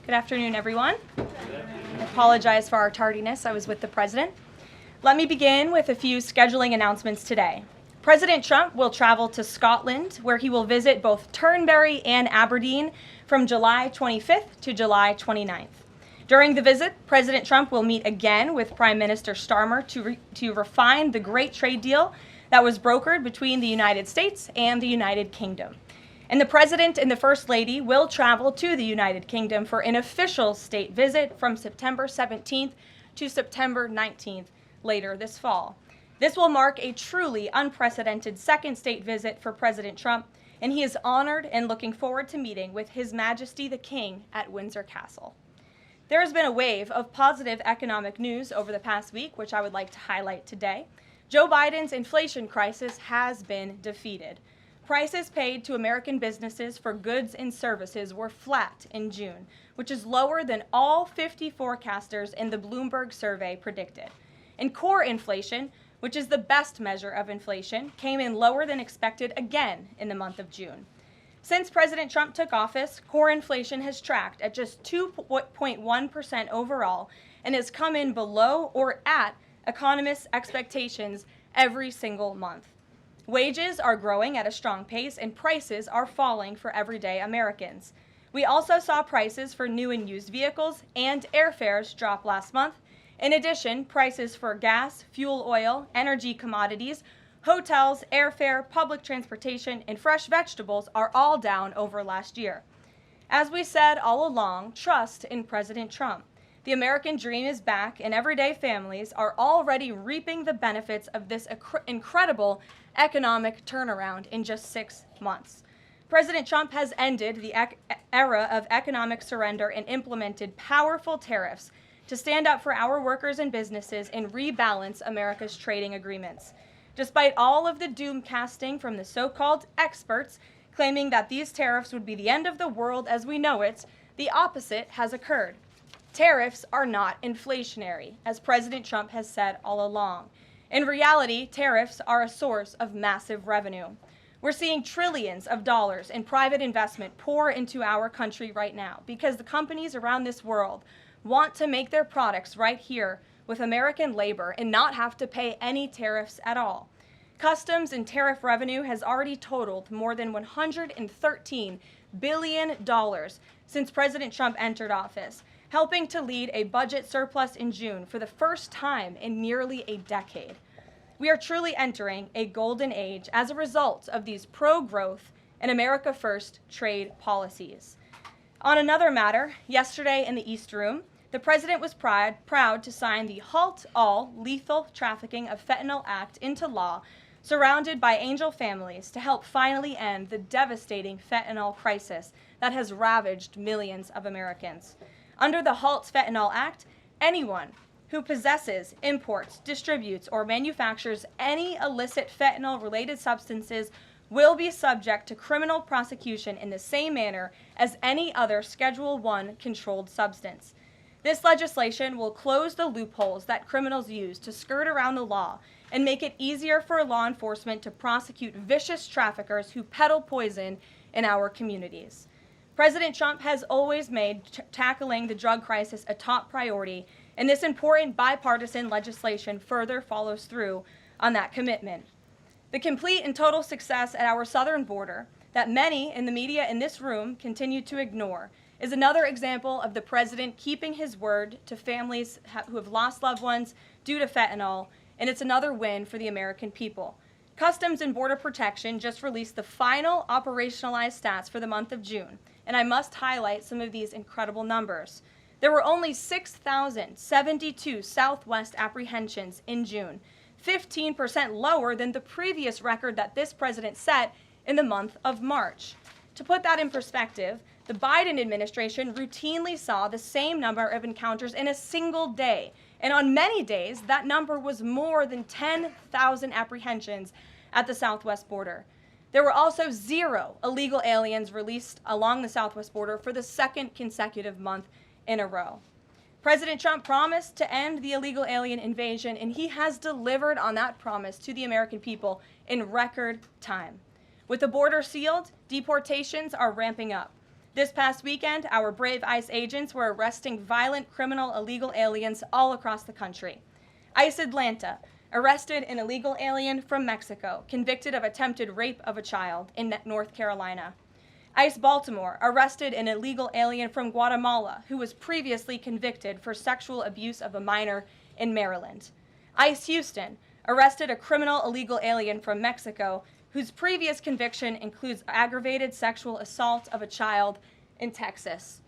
Good afternoon, everyone. I apologize for our tardiness. I was with the president. Let me begin with a few scheduling announcements today. President Trump will travel to Scotland, where he will visit both Turnberry and Aberdeen from July 25th to July 29th. During the visit, President Trump will meet again with Prime Minister Starmer to refine the great trade deal that was brokered between the United States and the United Kingdom. And the President and the First Lady will travel to the United Kingdom for an official state visit from September 17th to September 19th later this fall. This will mark a truly unprecedented second state visit for President Trump, and he is honored and looking forward to meeting with His Majesty the King at Windsor Castle. There has been a wave of positive economic news over the past week, which I would like to highlight today. Joe Biden's inflation crisis has been defeated. Prices paid to American businesses for goods and services were flat in June, which is lower than all 50 forecasters in the Bloomberg survey predicted. And core inflation, which is the best measure of inflation, came in lower than expected again in the month of June. Since President Trump took office, core inflation has tracked at just 2.1% overall and has come in below or at economists' expectations every single month. Wages are growing at a strong pace and prices are falling for everyday Americans. We also saw prices for new and used vehicles and airfares drop last month. In addition, prices for gas, fuel oil, energy commodities, hotels, airfare, public transportation, and fresh vegetables are all down over last year. As we said all along, trust in President Trump. The American dream is back, and everyday families are already reaping the benefits of this incredible economic turnaround in just 6 months. President Trump has ended the era of economic surrender and implemented powerful tariffs to stand up for our workers and businesses and rebalance America's trading agreements. Despite all of the doom casting from the so-called experts claiming that these tariffs would be the end of the world as we know it, the opposite has occurred. Tariffs are not inflationary, as President Trump has said all along. In reality, tariffs are a source of massive revenue. We're seeing trillions of dollars in private investment pour into our country right now because the companies around this world want to make their products right here with American labor and not have to pay any tariffs at all. Customs and tariff revenue has already totaled more than $113 billion since President Trump entered office, helping to lead a budget surplus in June for the first time in nearly a decade. We are truly entering a golden age as a result of these pro-growth and America First trade policies. On another matter, yesterday in the East Room, the president was proud to sign the Halt All Lethal Trafficking of Fentanyl Act into law, surrounded by angel families to help finally end the devastating fentanyl crisis that has ravaged millions of Americans. Under the Halt Fentanyl Act, anyone who possesses, imports, distributes, or manufactures any illicit fentanyl-related substances will be subject to criminal prosecution in the same manner as any other Schedule I controlled substance. This legislation will close the loopholes that criminals use to skirt around the law and make it easier for law enforcement to prosecute vicious traffickers who peddle poison in our communities. President Trump has always made tackling the drug crisis a top priority, and this important bipartisan legislation further follows through on that commitment. The complete and total success at our southern border that many in the media in this room continue to ignore is another example of the president keeping his word to families who have lost loved ones due to fentanyl, and it's another win for the American people. Customs and Border Protection just released the final operationalized stats for the month of June, and I must highlight some of these incredible numbers. There were only 6,072 Southwest apprehensions in June, 15% lower than the previous record that this president set in the month of March. To put that in perspective, the Biden administration routinely saw the same number of encounters in a single day, and on many days, that number was more than 10,000 apprehensions at the Southwest border. There were also 0 illegal aliens released along the Southwest border for the second consecutive month in a row. President Trump promised to end the illegal alien invasion, and he has delivered on that promise to the American people in record time. With the border sealed, deportations are ramping up. This past weekend, our brave ICE agents were arresting violent criminal illegal aliens all across the country. ICE Atlanta arrested an illegal alien from Mexico, convicted of attempted rape of a child in North Carolina. ICE Baltimore arrested an illegal alien from Guatemala who was previously convicted for sexual abuse of a minor in Maryland. ICE Houston arrested a criminal illegal alien from Mexico whose previous conviction includes aggravated sexual assault of a child in Texas.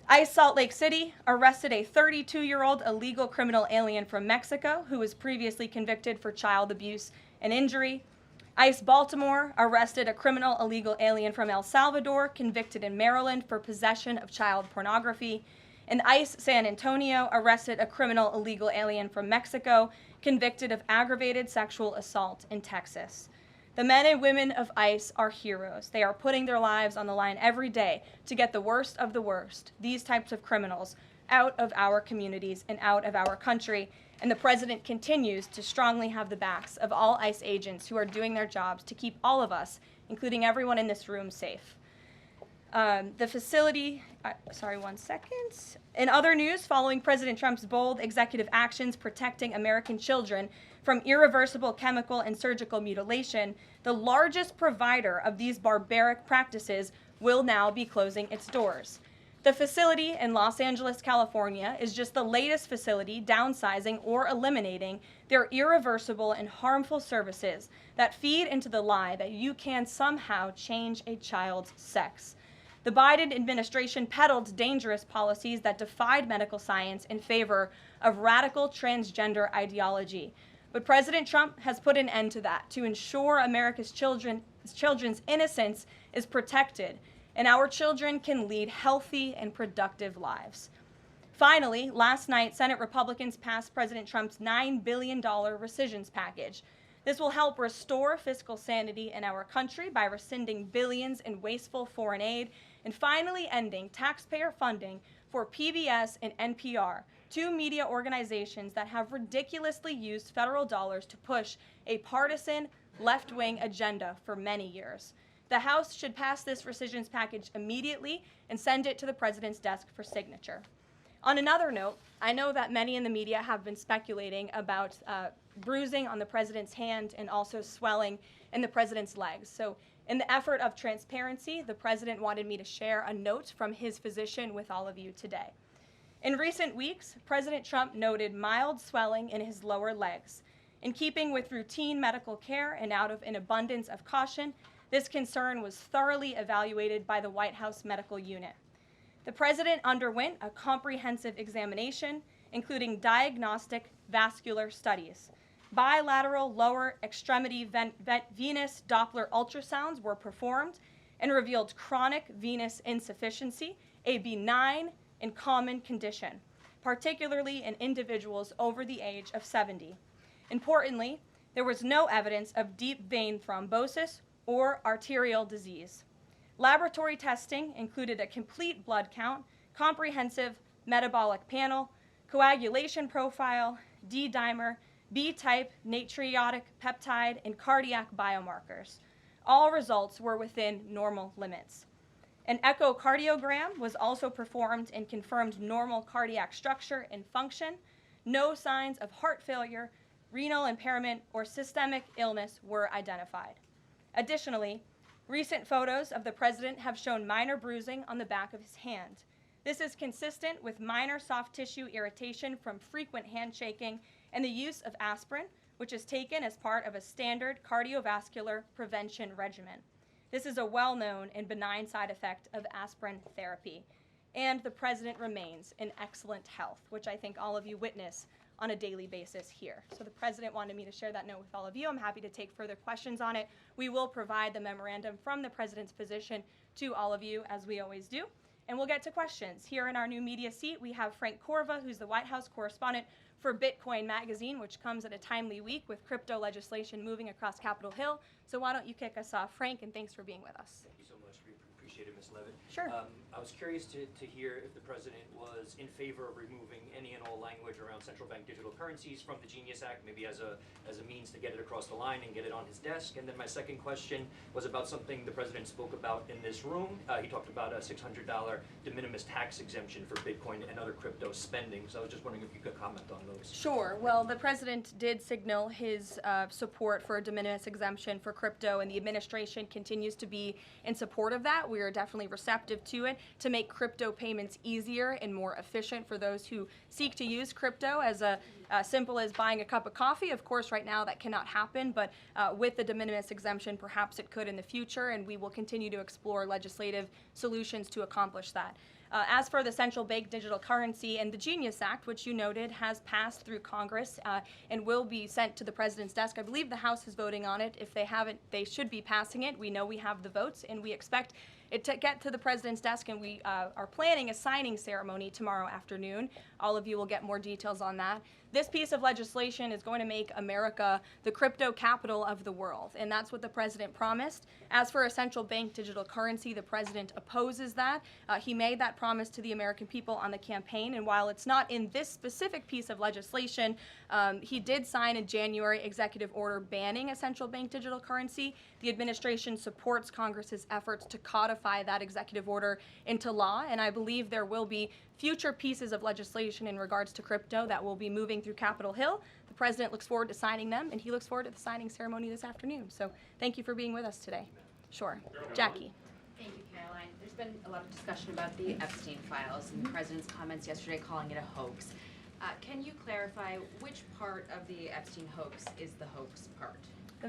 ICE Salt Lake City arrested a 32-year-old illegal criminal alien from Mexico who was previously convicted for child abuse and injury. ICE Baltimore arrested a criminal illegal alien from El Salvador convicted in Maryland for possession of child pornography. And ICE San Antonio arrested a criminal illegal alien from Mexico convicted of aggravated sexual assault in Texas. The men and women of ICE are heroes. They are putting their lives on the line every day to get the worst of the worst, these types of criminals, out of our communities and out of our country. And the president continues to strongly have the backs of all ICE agents who are doing their jobs to keep all of us, including everyone in this room, safe. The facility, one second. In other news, following President Trump's bold executive actions protecting American children from irreversible chemical and surgical mutilation, the largest provider of these barbaric practices will now be closing its doors. The facility in Los Angeles, California, is just the latest facility downsizing or eliminating their irreversible and harmful services that feed into the lie that you can somehow change a child's sex. The Biden administration peddled dangerous policies that defied medical science in favor of radical transgender ideology. But President Trump has put an end to that to ensure America's children's innocence is protected and our children can lead healthy and productive lives. Finally, last night, Senate Republicans passed President Trump's $9 billion Recisions package. This will help restore fiscal sanity in our country by rescinding billions in wasteful foreign aid and finally ending taxpayer funding for PBS and NPR, two media organizations that have ridiculously used federal dollars to push a partisan left-wing agenda for many years. The House should pass this Recisions package immediately and send it to the president's desk for signature. On another note, I know that many in the media have been speculating about bruising on the president's hand and also swelling in the president's legs. So in the effort of transparency, the president wanted me to share a note from his physician with all of you today. In recent weeks, President Trump noted mild swelling in his lower legs. In keeping with routine medical care and out of an abundance of caution, this concern was thoroughly evaluated by the White House medical unit. The president underwent a comprehensive examination, including diagnostic vascular studies. Bilateral lower extremity venous Doppler ultrasounds were performed and revealed chronic venous insufficiency, a benign and common condition, particularly in individuals over the age of 70. Importantly, there was no evidence of deep vein thrombosis or arterial disease. Laboratory testing included a complete blood count, comprehensive metabolic panel, coagulation profile, D-dimer, B-type natriuretic peptide, and cardiac biomarkers. All results were within normal limits. An echocardiogram was also performed and confirmed normal cardiac structure and function. No signs of heart failure, renal impairment, or systemic illness were identified. Additionally, recent photos of the president have shown minor bruising on the back of his hand. This is consistent with minor soft tissue irritation from frequent handshaking and the use of aspirin, which is taken as part of a standard cardiovascular prevention regimen. This is a well-known and benign side effect of aspirin therapy. And the president remains in excellent health, which I think all of you witness on a daily basis here. So the president wanted me to share that note with all of you. I'm happy to take further questions on it. We will provide the memorandum from the president's physician to all of you, as we always do. And we'll get to questions. Here in our new media seat, we have Frank Corva, who's the White House correspondent for Bitcoin Magazine, which comes at a timely week with crypto legislation moving across Capitol Hill. So why don't you kick us off, Frank, and thanks for being with us. Thank you so much. We appreciate it, Ms. Leavitt. Sure. I was curious to hear if the president was in favor of removing any and all language around central bank digital currencies from the Genius Act, maybe as a means to get it across the line and get it on his desk. And then my second question was about something the president spoke about in this room. He talked about a $600 de minimis tax exemption for Bitcoin and other crypto spending. So I was just wondering if you could comment on those. Sure. Well, the president did signal his support for a de minimis exemption for crypto, and the administration continues to be in support of that. We are definitely receptive to it to make crypto payments easier and more efficient for those who seek to use crypto as simple as buying a cup of coffee. Of course, right now that cannot happen, but with the de minimis exemption, perhaps it could in the future, and we will continue to explore legislative solutions to accomplish that. As for the central bank digital currency and the Genius Act, which you noted has passed through Congress and will be sent to the president's desk. I believe the House is voting on it. If they haven't, they should be passing it. We know we have the votes, and we expect it to get to the president's desk, and we are planning a signing ceremony tomorrow afternoon. All of you will get more details on that. This piece of legislation is going to make America the crypto capital of the world, and that's what the president promised. As for a central bank digital currency, the president opposes that. He made that promise to the American people on the campaign, and while it's not in this specific piece of legislation, he did sign a January executive order banning a central bank digital currency. The administration supports Congress's efforts to codify that executive order into law, and I believe there will be future pieces of legislation in regards to crypto that will be moving through Capitol Hill. The president looks forward to signing them, and he looks forward to the signing ceremony this afternoon. So thank you for being with us today. Sure. Jackie. Thank you, Caroline. There's been a lot of discussion about the Epstein files and the president's comments yesterday calling it a hoax. Can you clarify which part of the Epstein hoax is the hoax part?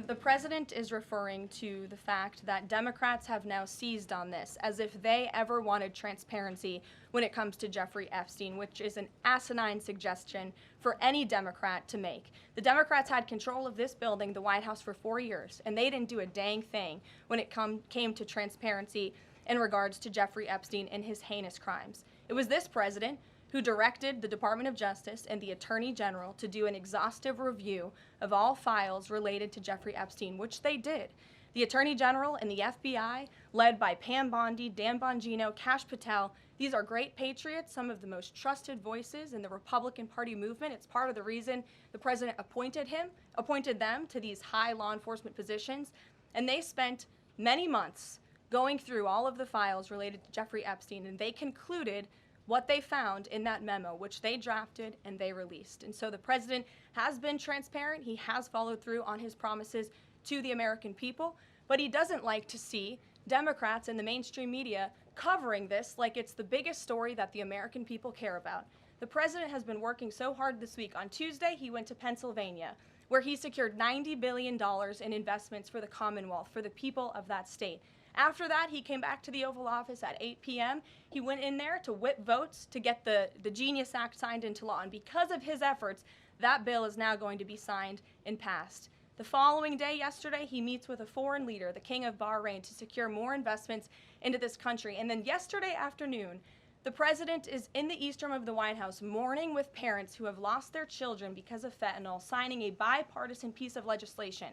The president is referring to the fact that Democrats have now seized on this as if they ever wanted transparency when it comes to Jeffrey Epstein, which is an asinine suggestion for any Democrat to make. The Democrats had control of this building, the White House, for 4 years, and they didn't do a dang thing when it came to transparency in regards to Jeffrey Epstein and his heinous crimes. It was this president who directed the Department of Justice and the Attorney General to do an exhaustive review of all files related to Jeffrey Epstein, which they did. The Attorney General and the FBI, led by Pam Bondi, Dan Bongino, Kash Patel, these are great patriots, some of the most trusted voices in the Republican Party movement. It's part of the reason the president appointed them to these high law enforcement positions, and they spent many months going through all of the files related to Jeffrey Epstein, and they concluded what they found in that memo, which they drafted and they released. And so the president has been transparent. He has followed through on his promises to the American people, but he doesn't like to see Democrats and the mainstream media covering this like it's the biggest story that the American people care about. The president has been working so hard this week. On Tuesday, he went to Pennsylvania, where he secured $90 billion in investments for the Commonwealth, for the people of that state. After that, he came back to the Oval Office at 8 p.m. He went in there to whip votes to get the Genius Act signed into law. And because of his efforts, that bill is now going to be signed and passed. The following day, yesterday, he meets with a foreign leader, the King of Bahrain, to secure more investments into this country. And then yesterday afternoon, the president is in the East Room of the White House mourning with parents who have lost their children because of fentanyl, signing a bipartisan piece of legislation.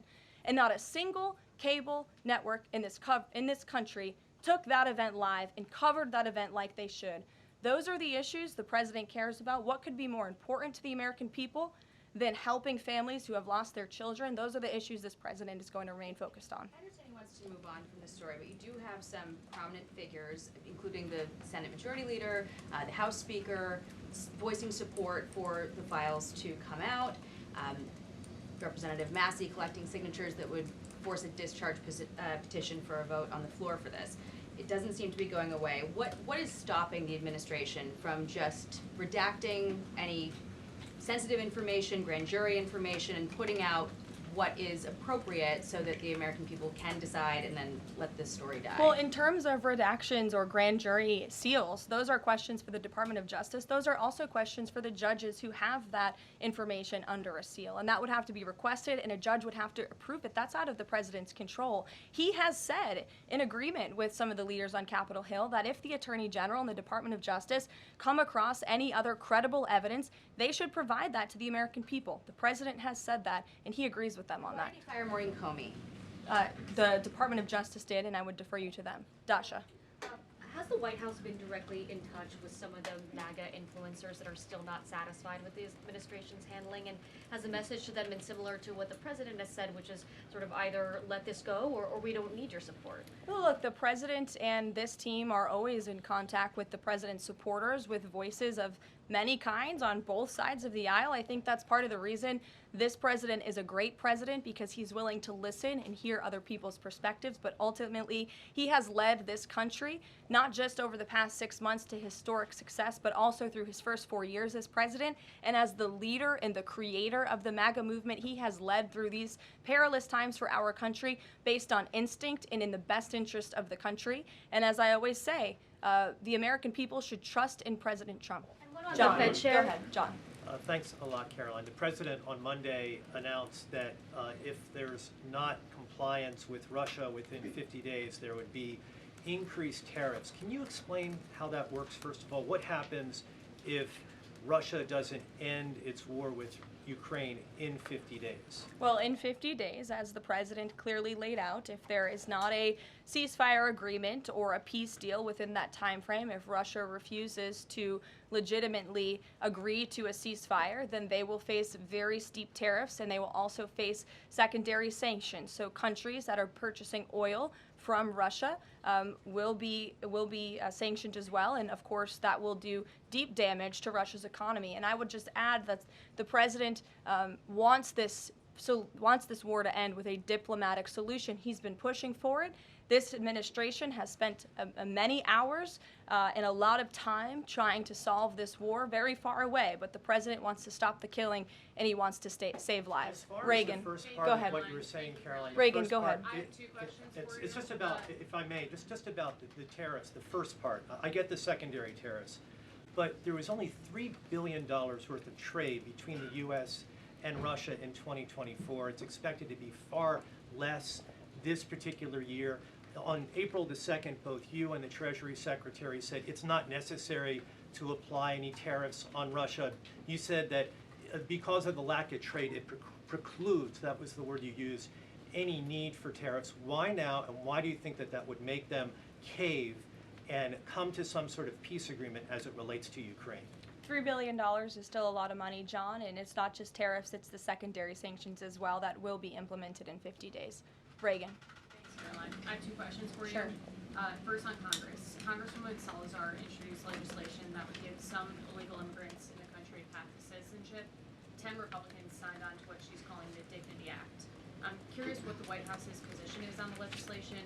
And not a single cable network in this country took that event live and covered that event like they should. Those are the issues the president cares about. What could be more important to the American people than helping families who have lost their children? Those are the issues this president is going to remain focused on. I understand he wants to move on from this story, but you do have some prominent figures, including the Senate Majority Leader, the House Speaker, voicing support for the files to come out. Representative Massey collecting signatures that would force a discharge petition for a vote on the floor for this. It doesn't seem to be going away. What is stopping the administration from just redacting any sensitive information, grand jury information, and putting out what is appropriate so that the American people can decide and then let this story die? Well, in terms of redactions or grand jury seals, those are questions for the Department of Justice. Those are also questions for the judges who have that information under a seal. And that would have to be requested, and a judge would have to approve it. That's out of the president's control. He has said, in agreement with some of the leaders on Capitol Hill, that if the Attorney General and the Department of Justice come across any other credible evidence, they should provide that to the American people. The president has said that, and he agrees with them on Why that. did you fire Maureen Comey? The Department of Justice did, and I would defer you to them. Dasha. Has the White House been directly in touch with some of the MAGA influencers that are still not satisfied with the administration's handling? And has the message to them been similar to what the president has said, which is sort of either let this go or we don't need your support? Well, look, the president and this team are always in contact with the president's supporters, with voices of many kinds on both sides of the aisle. I think that's part of the reason this president is a great president, because he's willing to listen and hear other people's perspectives. But ultimately, he has led this country, not just over the past 6 months to historic success, but also through his first 4 years as president. And as the leader and the creator of the MAGA movement, he has led through these perilous times for our country based on instinct and in the best interest of the country. And as I always say, the American people should trust in President Trump. John, Fed go Chair? ahead, John. Thanks a lot, Caroline. The president on Monday announced that if there's not compliance with Russia within 50 days, there would be increased tariffs. Can you explain how that works, first of all? What happens if Russia doesn't end its war with Ukraine in 50 days? Well, in 50 days, as the president clearly laid out, if there is not a ceasefire agreement or a peace deal within that time frame, if Russia refuses to legitimately agree to a ceasefire, then they will face very steep tariffs, and they will also face secondary sanctions. So countries that are purchasing oil from Russia will be sanctioned as well, and of course that will do deep damage to Russia's economy. And I would just add that the president wants this war to end with a diplomatic solution. He's been pushing for it. This administration has spent many hours and a lot of time trying to solve this war very far away, but the president wants to stop the killing and he wants to save lives. As far Reagan, as the first part go of ahead. what you were saying, Caroline. the Reagan, first go part, ahead. I have two questions for you. It's just about, if I may, just about the tariffs, the first part. I get the secondary tariffs, but there was only $3 billion worth of trade between the U.S. and Russia in 2024. It's expected to be far less this particular year. On April the 2nd, both you and the Treasury Secretary said it's not necessary to apply any tariffs on Russia. You said that because of the lack of trade, it precludes, that was the word you used, any need for tariffs. Why now, and why do you think that that would make them cave and come to some sort of peace agreement as it relates to Ukraine? $3 billion is still a lot of money, John, and it's not just tariffs, it's the secondary sanctions as well that will be implemented in 50 days. Reagan. Thanks, Caroline. I have two questions for Sure. you. First on Congress. Congresswoman Salazar introduced legislation that would give some illegal immigrants in the country a path to citizenship. 10 Republicans signed on to what she's calling the Dignity Act. I'm curious what the White House's position is on the legislation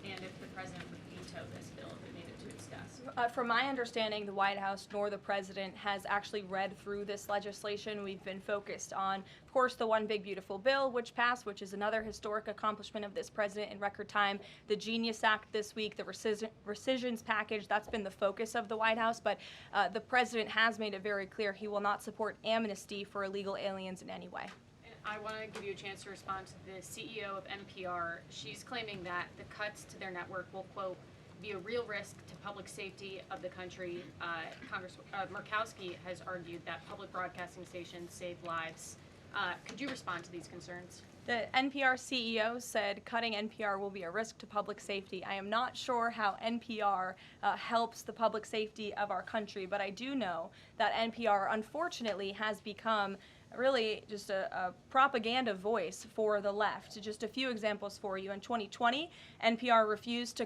and if the president would veto this bill if it made it to its desk. From my understanding, the White House nor the president has actually read through this legislation. We've been focused on, of course, the One Big Beautiful Bill, which passed, which is another historic accomplishment of this president in record time. The Genius Act this week, the Recisions package, that's been the focus of the White House. But the president has made it very clear he will not support amnesty for illegal aliens in any way. I want to give you a chance to respond to the CEO of NPR. She's claiming that the cuts to their network will, quote, be a real risk to public safety of the country. Murkowski has argued that public broadcasting stations save lives. Could you respond to these concerns? The NPR CEO said cutting NPR will be a risk to public safety. I am not sure how NPR helps the public safety of our country, but I do know that NPR, unfortunately, has become really just a propaganda voice for the left. Just a few examples for you. In 2020, NPR refused to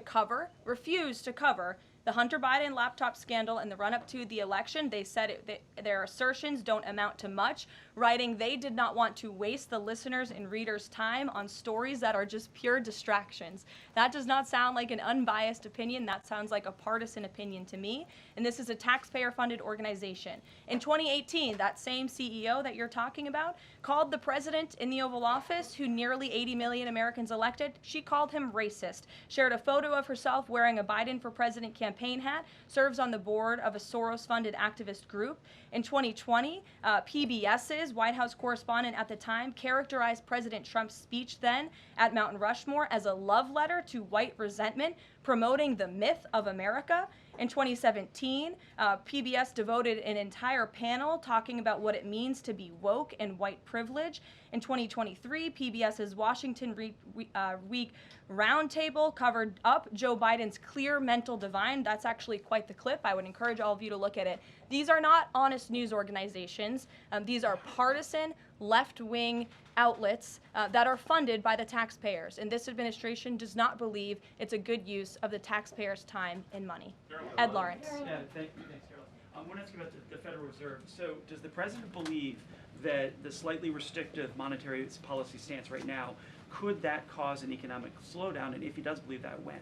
cover the Hunter Biden laptop scandal in the run-up to the election. They said their assertions don't amount to much, writing they did not want to waste the listeners' and readers' time on stories that are just pure distractions. That does not sound like an unbiased opinion. That sounds like a partisan opinion to me. And this is a taxpayer-funded organization. In 2018, that same CEO that you're talking about called the president in the Oval Office, who nearly 80 million Americans elected, she called him racist, shared a photo of herself wearing a Biden for President campaign hat, serves on the board of a Soros-funded activist group. In 2020, PBS's White House correspondent at the time characterized President Trump's speech then at Mount Rushmore as a love letter to white resentment, promoting the myth of America. In 2017, PBS devoted an entire panel talking about what it means to be woke and white privilege. In 2023, PBS's Washington Week Roundtable covered up Joe Biden's clear mental divide. That's actually quite the clip. I would encourage all of you to look at it. These are not honest news organizations. These are partisan, left-wing outlets that are funded by the taxpayers. And this administration does not believe it's a good use of the taxpayers' time and money. Ed Lawrence. Yeah, thanks, Caroline. I want to ask you about the Federal Reserve. So does the president believe that the slightly restrictive monetary policy stance right now, could that cause an economic slowdown? And if he does believe that, when?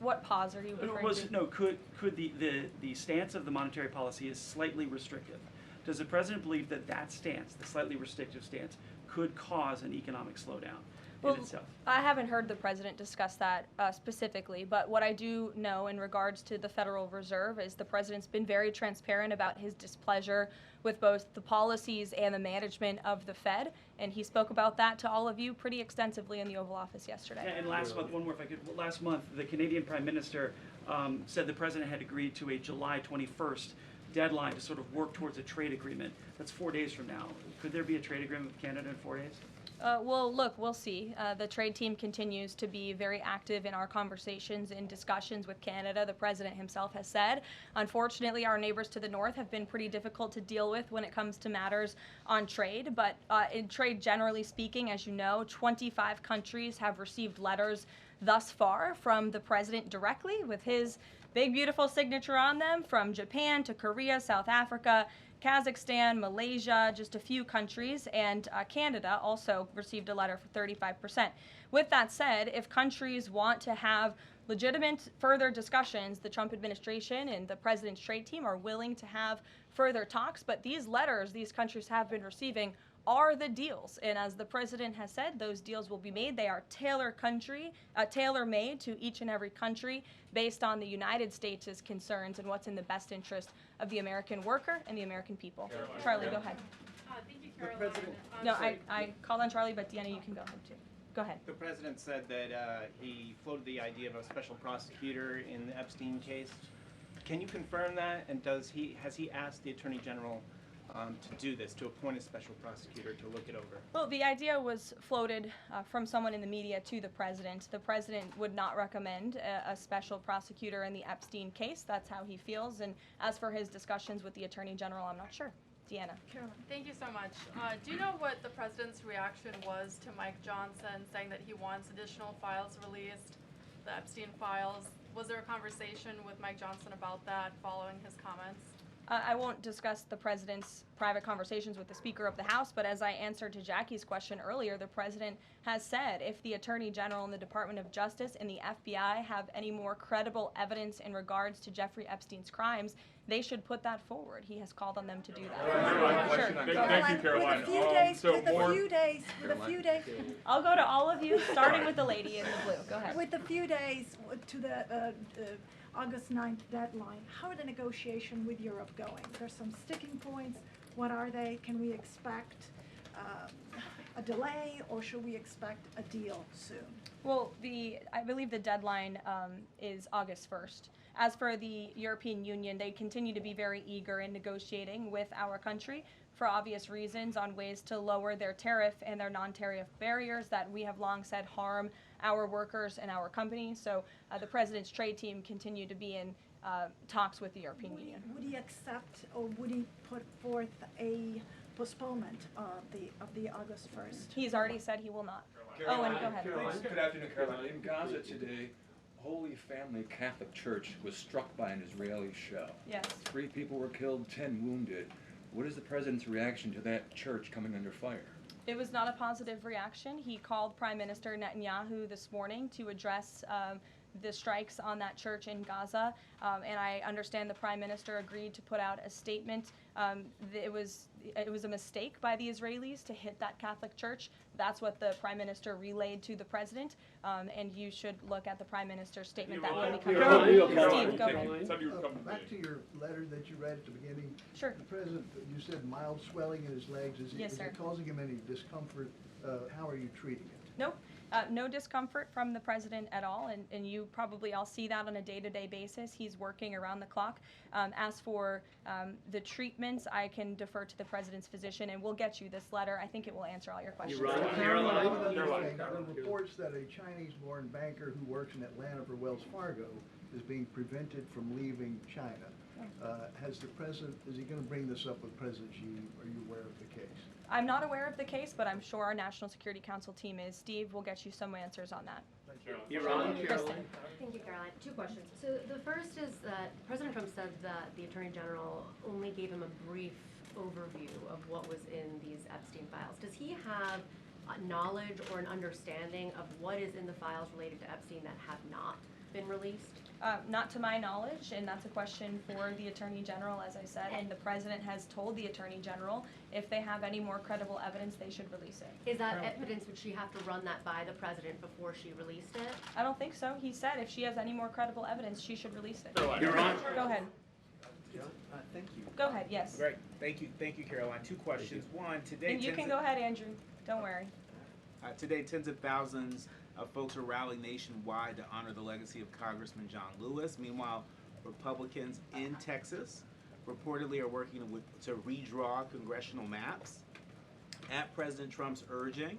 What pause are you referring to? No, could the stance of the monetary policy is slightly restrictive? Does the president believe that that stance, the slightly restrictive stance, could cause an economic slowdown in itself? I haven't heard the president discuss that specifically, but what I do know in regards to the Federal Reserve is the president's been very transparent about his displeasure with both the policies and the management of the Fed, and he spoke about that to all of you pretty extensively in the Oval Office yesterday. And last month, one more if I could, last month the Canadian Prime Minister said the president had agreed to a July 21st deadline to sort of work towards a trade agreement. That's 4 days from now. Could there be a trade agreement with Canada in 4 days? Well, look, we'll see. The trade team continues to be very active in our conversations and discussions with Canada. The president himself has said, unfortunately, our neighbors to the north have been pretty difficult to deal with when it comes to matters on trade. But in trade, generally speaking, as you know, 25 countries have received letters thus far from the president directly with his big, beautiful signature on them, from Japan to Korea, South Africa, Kazakhstan, Malaysia, just a few countries, and Canada also received a letter for 35%. With that said, if countries want to have legitimate further discussions, the Trump administration and the president's trade team are willing to have further talks, but these letters these countries have been receiving are the deals. And as the president has said, those deals will be made. They are tailor-made to each and every country based on the United States' concerns and what's in the best interest of the American worker and the American people. Caroline. Charlie, go ahead. Thank you, Caroline. No, I called on Charlie, but Deanna, you can go ahead too. Go ahead. The president said that he floated the idea of a special prosecutor in the Epstein case. Can you confirm that? And has he asked the Attorney General to do this, to appoint a special prosecutor to look it over? Well, the idea was floated from someone in the media to the president. The president would not recommend a special prosecutor in the Epstein case. That's how he feels. And as for his discussions with the Attorney General, I'm not sure. Deanna. Caroline. Thank you so much. Do you know what the president's reaction was to Mike Johnson saying that he wants additional files released, the Epstein files? Was there a conversation with Mike Johnson about that following his comments? I won't discuss the president's private conversations with the Speaker of the House, but as I answered to Jackie's question earlier, the president has said if the Attorney General and the Department of Justice and the FBI have any more credible evidence in regards to Jeffrey Epstein's crimes, they should put that forward. He has called on them to do that. Sure. Thank you, Caroline. With a few days, I'll go to all of you, starting with the lady in the blue. Go ahead. with a few days to the August 9th deadline, how are the negotiations with Europe going? There's some sticking points. What are they? Can we expect a delay, or should we expect a deal soon? Well, I believe the deadline is August 1st. As for the European Union, they continue to be very eager in negotiating with our country for obvious reasons on ways to lower their tariff and their non-tariff barriers that we have long said harm our workers and our companies. So the president's trade team continue to be in talks with the European Union. Would he accept, or would he put forth a postponement of the August 1st? He's already said he will not. Caroline, Owen, go ahead. Caroline, good afternoon, Caroline. In Gaza today, Holy Family Catholic Church was struck by an Israeli shell. Yes. 3 people were killed, 10 wounded. What is the president's reaction to that church coming under fire? It was not a positive reaction. He called Prime Minister Netanyahu this morning to address the strikes on that church in Gaza, and I understand the Prime Minister agreed to put out a statement. It was a mistake by the Israelis to hit that Catholic church. That's what the Prime Minister relayed to the President, and you should look at the Prime Minister's statement that will be coming out. Steve, go ahead. Back to your letter that you read at the beginning. Sure. The President, you said mild swelling in his legs. Is Yes, sir. it causing him any discomfort? How are you treating it? Nope. No discomfort from the president at all, and you probably all see that on a day-to-day basis. He's working around the clock. As for the treatments, I can defer to the president's physician, and we'll get you this letter. I think it will answer all your questions. Caroline, there are reports that a Chinese-born banker who works in Atlanta for Wells Fargo is being prevented from leaving China. Has the president, is he going to bring this up with President Xi? Are you aware of the case? I'm not aware of the case, but I'm sure our National Security Council team is. Steve will get you some answers on that. Kristen. Thank you, Caroline. Two questions. So the first is that President Trump said that the Attorney General only gave him a brief overview of what was in these Epstein files. Does he have knowledge or an understanding of what is in the files related to Epstein that have not been released? Not to my knowledge, and that's a question for the Attorney General, as I said, and the President has told the Attorney General if they have any more credible evidence, they should release it. Is that evidence, would she have to run that by the President before she released it? I don't think so. He said if she has any more credible evidence, she should release it. You're on. Go ahead. Thank you. Go ahead, yes. Great, thank you, Caroline. Two questions. One, today. And you can go ahead, Andrew. Don't worry. Today, tens of thousands of folks are rallying nationwide to honor the legacy of Congressman John Lewis. Meanwhile, Republicans in Texas reportedly are working to redraw congressional maps at President Trump's urging.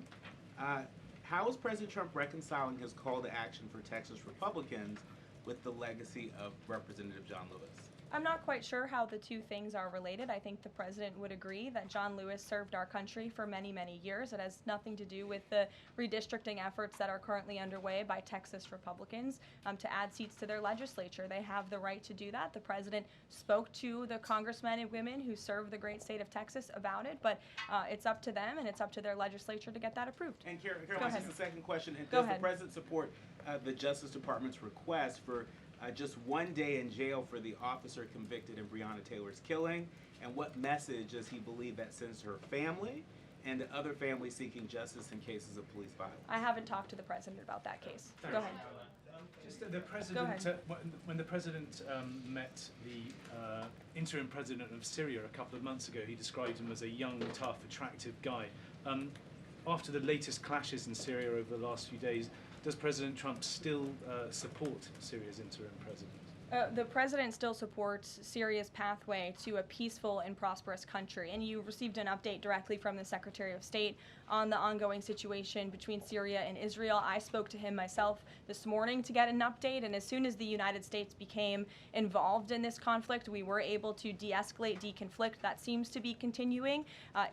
How is President Trump reconciling his call to action for Texas Republicans with the legacy of Representative John Lewis? I'm not quite sure how the two things are related. I think the president would agree that John Lewis served our country for many, many years. It has nothing to do with the redistricting efforts that are currently underway by Texas Republicans to add seats to their legislature. They have the right to do that. The president spoke to the congressmen and women who serve the great state of Texas about it, but it's up to them and it's up to their legislature to get that approved. And Caroline, this is the second question. And Go does ahead. the president support the Justice Department's request for just 1 day in jail for the officer convicted in Breonna Taylor's killing? And what message does he believe that sends to her family and to other families seeking justice in cases of police violence? I haven't talked to the president about that case. Go ahead. Just the president, when the president met the interim president of Syria a couple of months ago, he described him as a young, tough, attractive guy. After the latest clashes in Syria over the last few days, does President Trump still support Syria's interim president? The president still supports Syria's pathway to a peaceful and prosperous country, and you received an update directly from the Secretary of State on the ongoing situation between Syria and Israel. I spoke to him myself this morning to get an update, and as soon as the United States became involved in this conflict, we were able to de-escalate, deconflict. That seems to be continuing.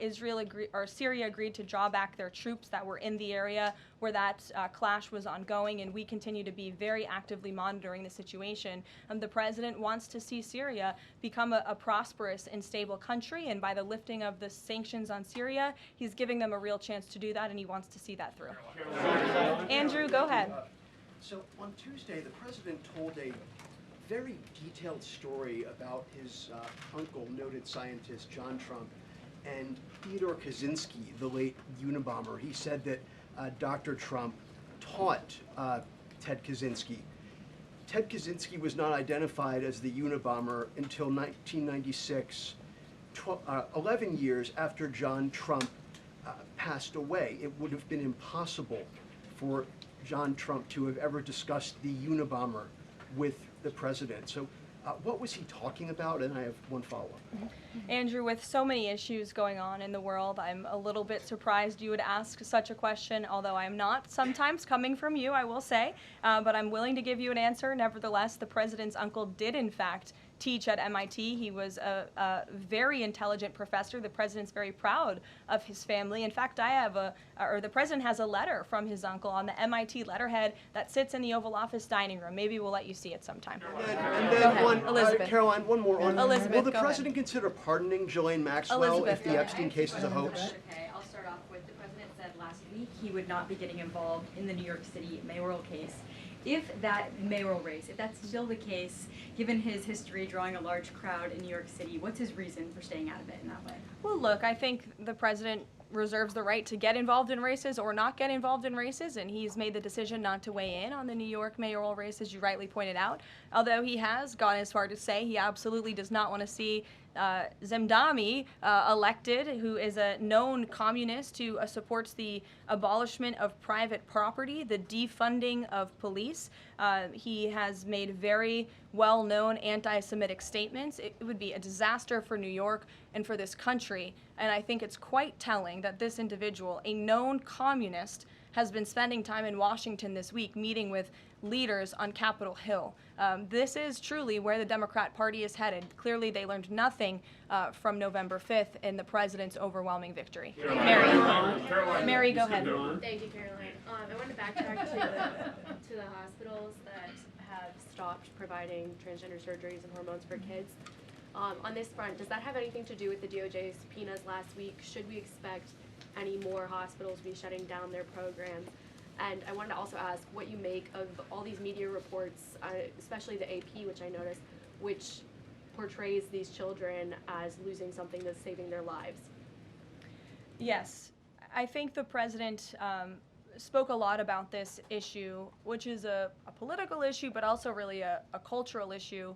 Syria agreed to draw back their troops that were in the area where that clash was ongoing, and we continue to be very actively monitoring the situation. The president wants to see Syria become a prosperous and stable country, and by the lifting of the sanctions on Syria, he's giving them a real chance to do that, and he wants to see that through. Andrew, go ahead. So on Tuesday, the president told a very detailed story about his uncle, noted scientist John Trump, and Theodore Kaczynski, the late Unabomber. He said that Dr. Trump taught Ted Kaczynski. Ted Kaczynski was not identified as the Unabomber until 1996, 11 years after John Trump passed away. It would have been impossible for John Trump to have ever discussed the Unabomber with the president. So what was he talking about? And I have one follow-up. Andrew, with so many issues going on in the world, I'm a little bit surprised you would ask such a question, although I'm not sometimes coming from you, I will say, but I'm willing to give you an answer. Nevertheless, the president's uncle did, in fact, teach at MIT. He was a very intelligent professor. The president's very proud of his family. In fact, the president has a letter from his uncle on the MIT letterhead that sits in the Oval Office dining room. Maybe we'll let you see it sometime. And then Elizabeth. Caroline, one more on. Elizabeth, will the go president consider pardoning Ghislaine Maxwell Elizabeth, if the go Epstein case is a hoax? Okay, I'll start off with the president said last week he would not be getting involved in the New York City mayoral case. If that mayoral race, if that's still the case, given his history drawing a large crowd in New York City, what's his reason for staying out of it in that way? Well, look, I think the president reserves the right to get involved in races or not get involved in races, and he's made the decision not to weigh in on the New York mayoral race, as you rightly pointed out, although he has gone as far to say he absolutely does not want to see Zemdami elected, who is a known communist who supports the abolishment of private property, the defunding of police. He has made very well-known anti-Semitic statements. It would be a disaster for New York and for this country, and I think it's quite telling that this individual, a known communist, has been spending time in Washington this week meeting with leaders on Capitol Hill. This is truly where the Democrat Party is headed. Clearly, they learned nothing from November 5th in the president's overwhelming victory. Mary, go ahead. Thank you, Caroline. I wanted to backtrack to the hospitals that have stopped providing transgender surgeries and hormones for kids. On this front, does that have anything to do with the DOJ subpoenas last week? Should we expect any more hospitals be shutting down their programs? And I wanted to also ask what you make of all these media reports, especially the AP, which I noticed, which portrays these children as losing something that's saving their lives. Yes, I think the president spoke a lot about this issue, which is a political issue, but also really a cultural issue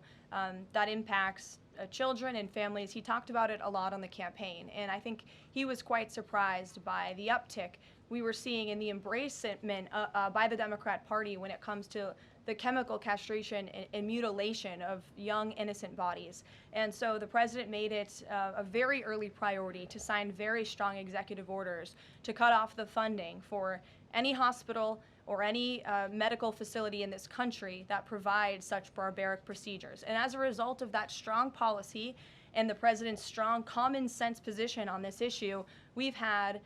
that impacts children and families. He talked about it a lot on the campaign, and I think he was quite surprised by the uptick we were seeing in the embracement by the Democrat Party when it comes to the chemical castration and mutilation of young, innocent bodies. And so the president made it a very early priority to sign very strong executive orders to cut off the funding for any hospital or any medical facility in this country that provides such barbaric procedures. And as a result of that strong policy and the president's strong common sense position on this issue, we've had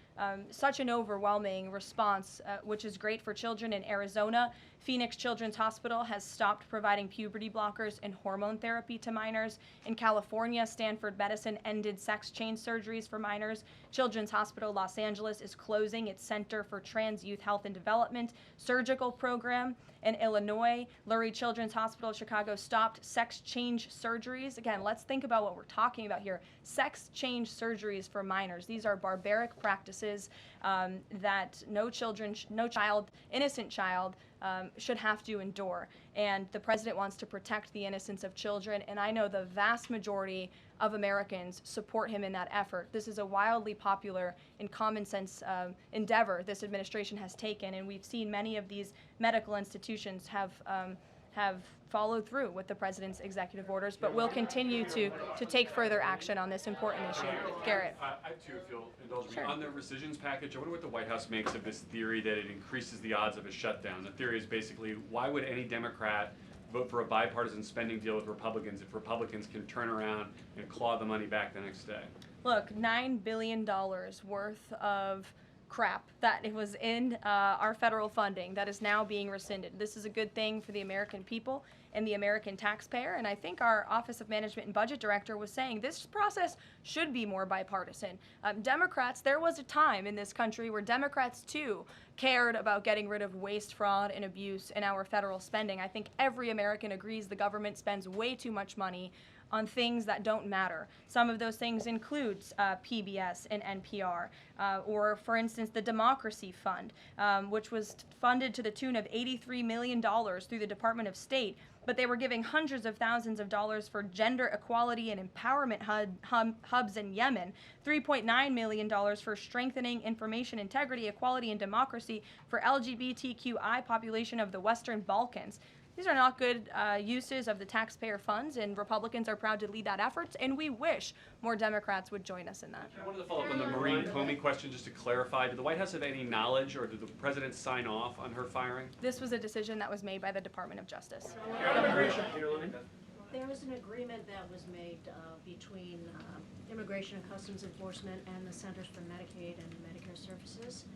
such an overwhelming response, which is great for children in Arizona. Phoenix Children's Hospital has stopped providing puberty blockers and hormone therapy to minors. In California, Stanford Medicine ended sex change surgeries for minors. Children's Hospital Los Angeles is closing its Center for Trans Youth Health and Development surgical program. In Illinois, Lurie Children's Hospital Chicago stopped sex change surgeries. Again, let's think about what we're talking about here. Sex change surgeries for minors. These are barbaric practices that no child, innocent child, should have to endure. And the president wants to protect the innocence of children, and I know the vast majority of Americans support him in that effort. This is a wildly popular and common sense endeavor this administration has taken, and we've seen many of these medical institutions have followed through with the president's executive orders, but we'll continue to take further action on this important issue. Garrett. I too, if you'll indulge me. Sure. On the Recisions package, I wonder what the White House makes of this theory that it increases the odds of a shutdown. The theory is basically, why would any Democrat vote for a bipartisan spending deal with Republicans if Republicans can turn around and claw the money back the next day? Look, $9 billion worth of crap that it was in our federal funding that is now being rescinded. This is a good thing for the American people and the American taxpayer, and I think our Office of Management and Budget Director was saying this process should be more bipartisan. Democrats, there was a time in this country where Democrats too cared about getting rid of waste, fraud, and abuse in our federal spending. I think every American agrees the government spends way too much money on things that don't matter. Some of those things include PBS and NPR, or for instance, the Democracy Fund, which was funded to the tune of $83 million through the Department of State, but they were giving hundreds of thousands of dollars for gender equality and empowerment hubs in Yemen, $3.9 million for strengthening information integrity, equality, and democracy for LGBTQI population of the Western Balkans. These are not good uses of the taxpayer funds, and Republicans are proud to lead that effort, and we wish more Democrats would join us in that. I wanted to follow up on the Maureen Comey question just to clarify. Did the White House have any knowledge, or did the president sign off on her firing? This was a decision that was made by the Department of Justice. There was an agreement that was made between Immigration and Customs Enforcement and the Centers for Medicaid and Medicare Services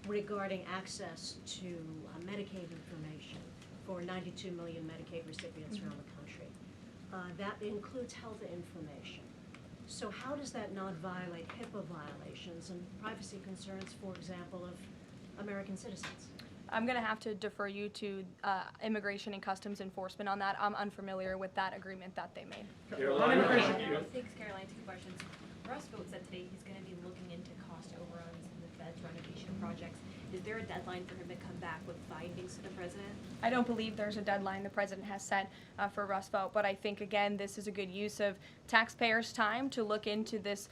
regarding access to Medicaid information for 92 million Medicaid recipients around the country. That includes health information. So how does that not violate HIPAA violations and privacy concerns, for example, of American citizens? I'm going to have to defer you to Immigration and Customs Enforcement on that. I'm unfamiliar with that agreement that they made. Caroline. Thanks, Caroline. Two questions. Rumsfeld said today he's going to be looking into cost overruns in the Fed's renovation projects. Is there a deadline for him to come back with findings to the president? I don't believe there's a deadline the president has set for Rumsfeld, but I think, again, this is a good use of taxpayers' time to look into this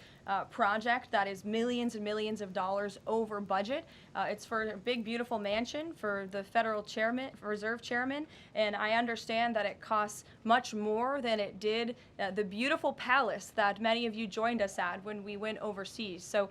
project that is millions and millions of dollars over budget. It's for a big, beautiful mansion for the federal chairman, reserve chairman, and I understand that it costs much more than it did the beautiful palace that many of you joined us at when we went overseas. So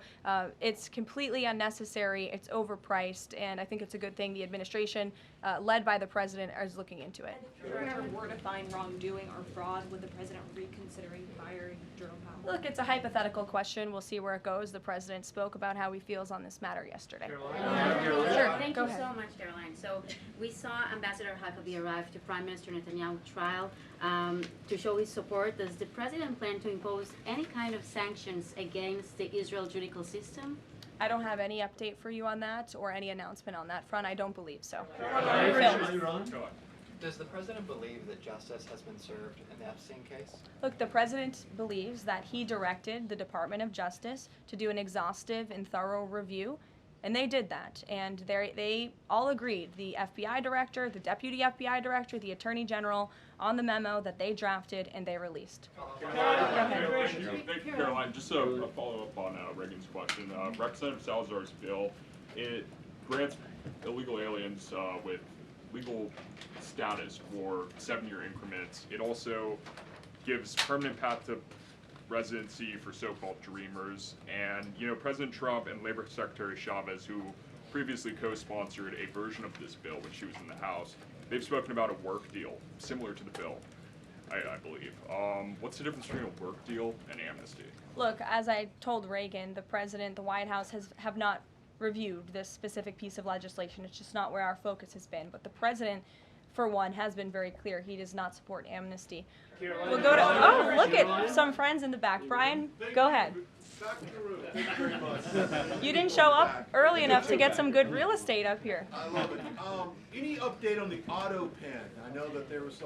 it's completely unnecessary, it's overpriced, and I think it's a good thing the administration, led by the president, is looking into it. If there ever were to find wrongdoing or fraud, would the president reconsidering firing Jerome Powell? Look, it's a hypothetical question. We'll see where it goes. The president spoke about how he feels on this matter yesterday. Sure, Thank go you ahead. so much, Caroline. So we saw Ambassador Huckabee arrive to Prime Minister Netanyahu's trial to show his support. Does the president plan to impose any kind of sanctions against the Israel judicial system? I don't have any update for you on that or any announcement on that front. I don't believe so. Does the president believe that justice has been served in the Epstein case? Look, the president believes that he directed the Department of Justice to do an exhaustive and thorough review, and they did that. And they all agreed, the FBI director, the deputy FBI director, the attorney general, on the memo that they drafted and they released. Thank you, Caroline. Just a follow-up on Reagan's question. Representative Salazar's bill, it grants illegal aliens with legal status for 7-year increments. It also gives permanent path to residency for so-called dreamers. And, you know, President Trump and Labor Secretary Chavez, who previously co-sponsored a version of this bill when she was in the House, they've spoken about a work deal similar to the bill, I believe. What's the difference between a work deal and amnesty? Look, as I told Reagan, the president, the White House have not reviewed this specific piece of legislation. It's just not where our focus has been. But the president, for one, has been very clear he does not support amnesty. We'll go to, oh, look at some friends in the back. Brian, go ahead. You didn't show up early enough to get some good real estate up here. I love it. Any update on the autopen? I know that there was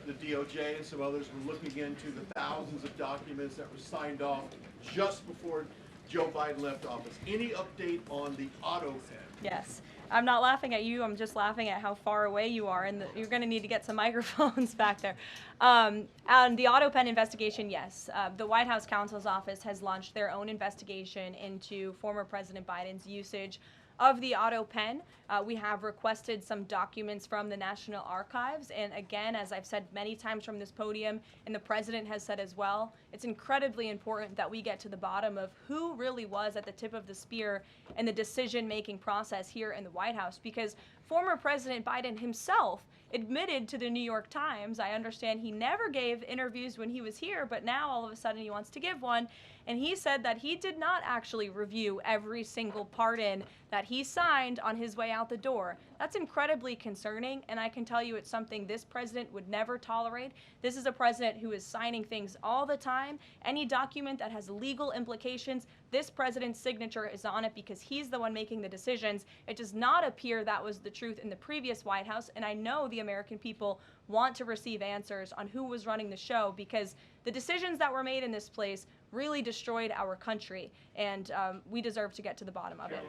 the DOJ and some others were looking into the thousands of documents that were signed off just before Joe Biden left office. Any update on the autopen? Yes. I'm not laughing at you. I'm just laughing at how far away you are, and you're going to need to get some microphones back there. On the autopen investigation, yes. The White House counsel's office has launched their own investigation into former President Biden's usage of the autopen. We have requested some documents from the National Archives, and again, as I've said many times from this podium, and the president has said as well, it's incredibly important that we get to the bottom of who really was at the tip of the spear in the decision-making process here in the White House, because former President Biden himself admitted to the New York Times, I understand he never gave interviews when he was here, but now all of a sudden he wants to give one, and he said that he did not actually review every single pardon that he signed on his way out the door. That's incredibly concerning, and I can tell you it's something this president would never tolerate. This is a president who is signing things all the time. Any document that has legal implications, this president's signature is on it because he's the one making the decisions. It does not appear that was the truth in the previous White House, and I know the American people want to receive answers on who was running the show, because the decisions that were made in this place really destroyed our country, and we deserve to get to the bottom of it.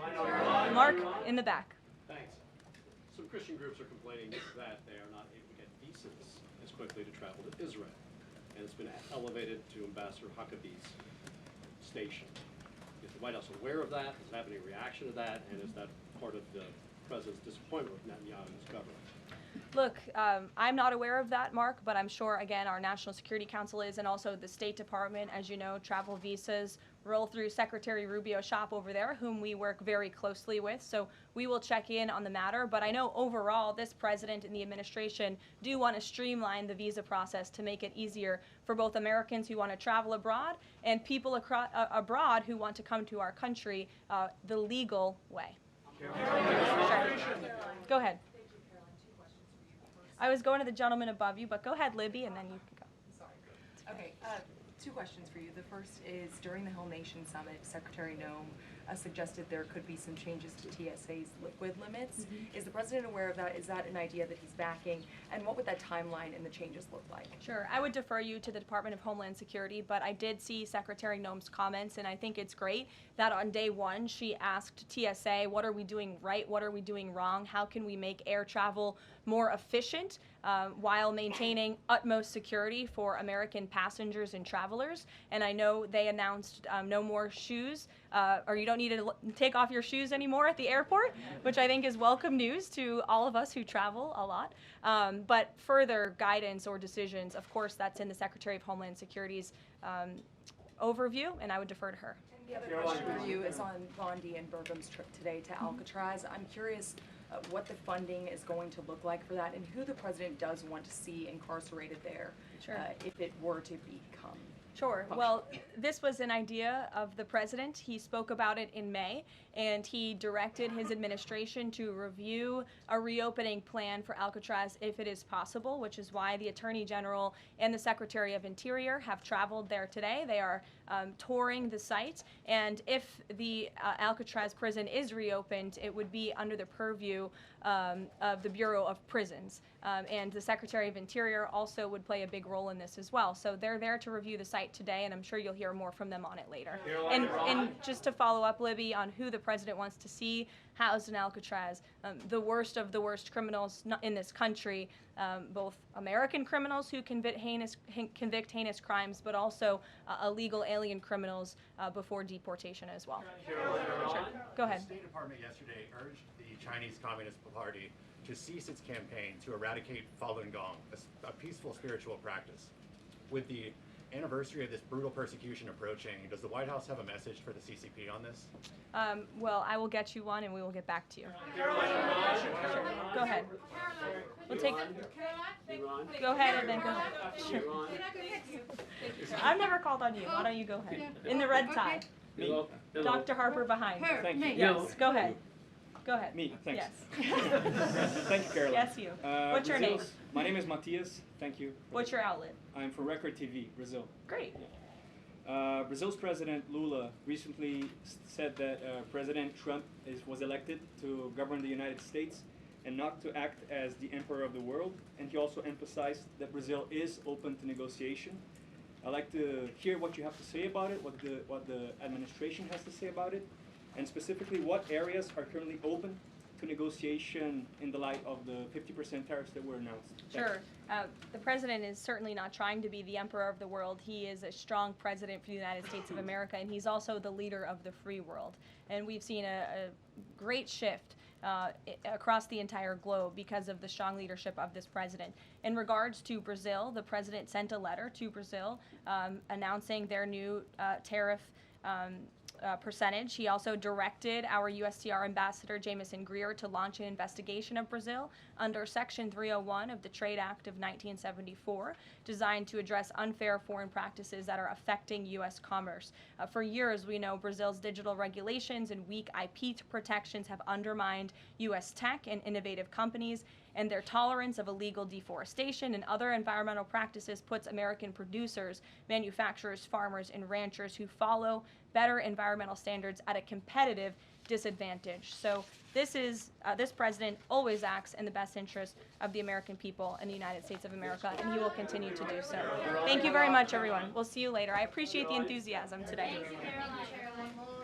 Mark, in the back. Thanks. Some Christian groups are complaining that they are not able to get visas as quickly to travel to Israel, and it's been elevated to Ambassador Huckabee's station. Is the White House aware of that? Does it have any reaction to that? And is that part of the president's disappointment with Netanyahu's government? Look, I'm not aware of that, Mark, but I'm sure, again, our National Security Council is, and also the State Department, as you know, travel visas roll through Secretary Rubio's shop over there, whom we work very closely with, so we will check in on the matter. But I know overall this president and the administration do want to streamline the visa process to make it easier for both Americans who want to travel abroad and people abroad who want to come to our country the legal way. Sure. Go ahead. I was going to the gentleman above you, but go ahead, Libby, and then you can go. Okay. Two questions for you. The first is, during the Hill Nation Summit, Secretary Noem suggested there could be some changes to TSA's liquid limits. Is the president aware of that? Is that an idea that he's backing? And what would that timeline and the changes look like? Sure. I would defer you to the Department of Homeland Security, but I did see Secretary Noem's comments, and I think it's great that on day one she asked TSA, what are we doing right? What are we doing wrong? How can we make air travel more efficient while maintaining utmost security for American passengers and travelers? And I know they announced no more shoes, or you don't need to take off your shoes anymore at the airport, which I think is welcome news to all of us who travel a lot. But further guidance or decisions, of course, that's in the Secretary of Homeland Security's overview, and I would defer to her. And the other question for you is on Bondi and Burgum's trip today to Alcatraz. I'm curious what the funding is going to look like for that, and who the president does want to see incarcerated there, if it were to become. Sure. Well, this was an idea of the president. He spoke about it in May, and he directed his administration to review a reopening plan for Alcatraz if it is possible, which is why the Attorney General and the Secretary of Interior have traveled there today. They are touring the site, and if the Alcatraz prison is reopened, it would be under the purview of the Bureau of Prisons. And the Secretary of Interior also would play a big role in this as well. So they're there to review the site today, and I'm sure you'll hear more from them on it later. And just to follow up, Libby, on who the president wants to see housed in Alcatraz, the worst of the worst criminals in this country, both American criminals who convict heinous crimes, but also illegal alien criminals before deportation as well. Sure. Go ahead. The State Department yesterday urged the Chinese Communist Party to cease its campaign to eradicate Falun Gong, a peaceful spiritual practice. With the anniversary of this brutal persecution approaching, does the White House have a message for the CCP on this? Well, I will get you one, and we will get back to you. Sure. Go ahead. We'll take. Go ahead, and then go ahead. Sure. I've never called on you. Why don't you go ahead? In the red tie. Hello. Dr. Harper behind. Thank you. Yes. Go ahead. Go ahead. Me, thanks. Yes. Thank you, Caroline. Yes, you. What's your name? My name is Matias. Thank you. What's your outlet? I'm from Record TV, Brazil. Great. Brazil's President Lula recently said that President Trump was elected to govern the United States and not to act as the emperor of the world. And he also emphasized that Brazil is open to negotiation. I'd like to hear what you have to say about it, what the administration has to say about it, and specifically what areas are currently open to negotiation in the light of the 50% tariffs that were announced. Sure. The president is certainly not trying to be the emperor of the world. He is a strong president for the United States of America, and he's also the leader of the free world. And we've seen a great shift across the entire globe because of the strong leadership of this president. In regards to Brazil, the president sent a letter to Brazil announcing their new tariff percentage. He also directed our USTR ambassador, Jamison Greer, to launch an investigation of Brazil under Section 301 of the Trade Act of 1974, designed to address unfair foreign practices that are affecting U.S. commerce. For years, we know Brazil's digital regulations and weak IP protections have undermined U.S. tech and innovative companies, and their tolerance of illegal deforestation and other environmental practices puts American producers, manufacturers, farmers, and ranchers who follow better environmental standards at a competitive disadvantage. So this president always acts in the best interest of the American people and the United States of America, and he will continue to do so. Thank you very much, everyone. We'll see you later. I appreciate the enthusiasm today. Thank you, Caroline.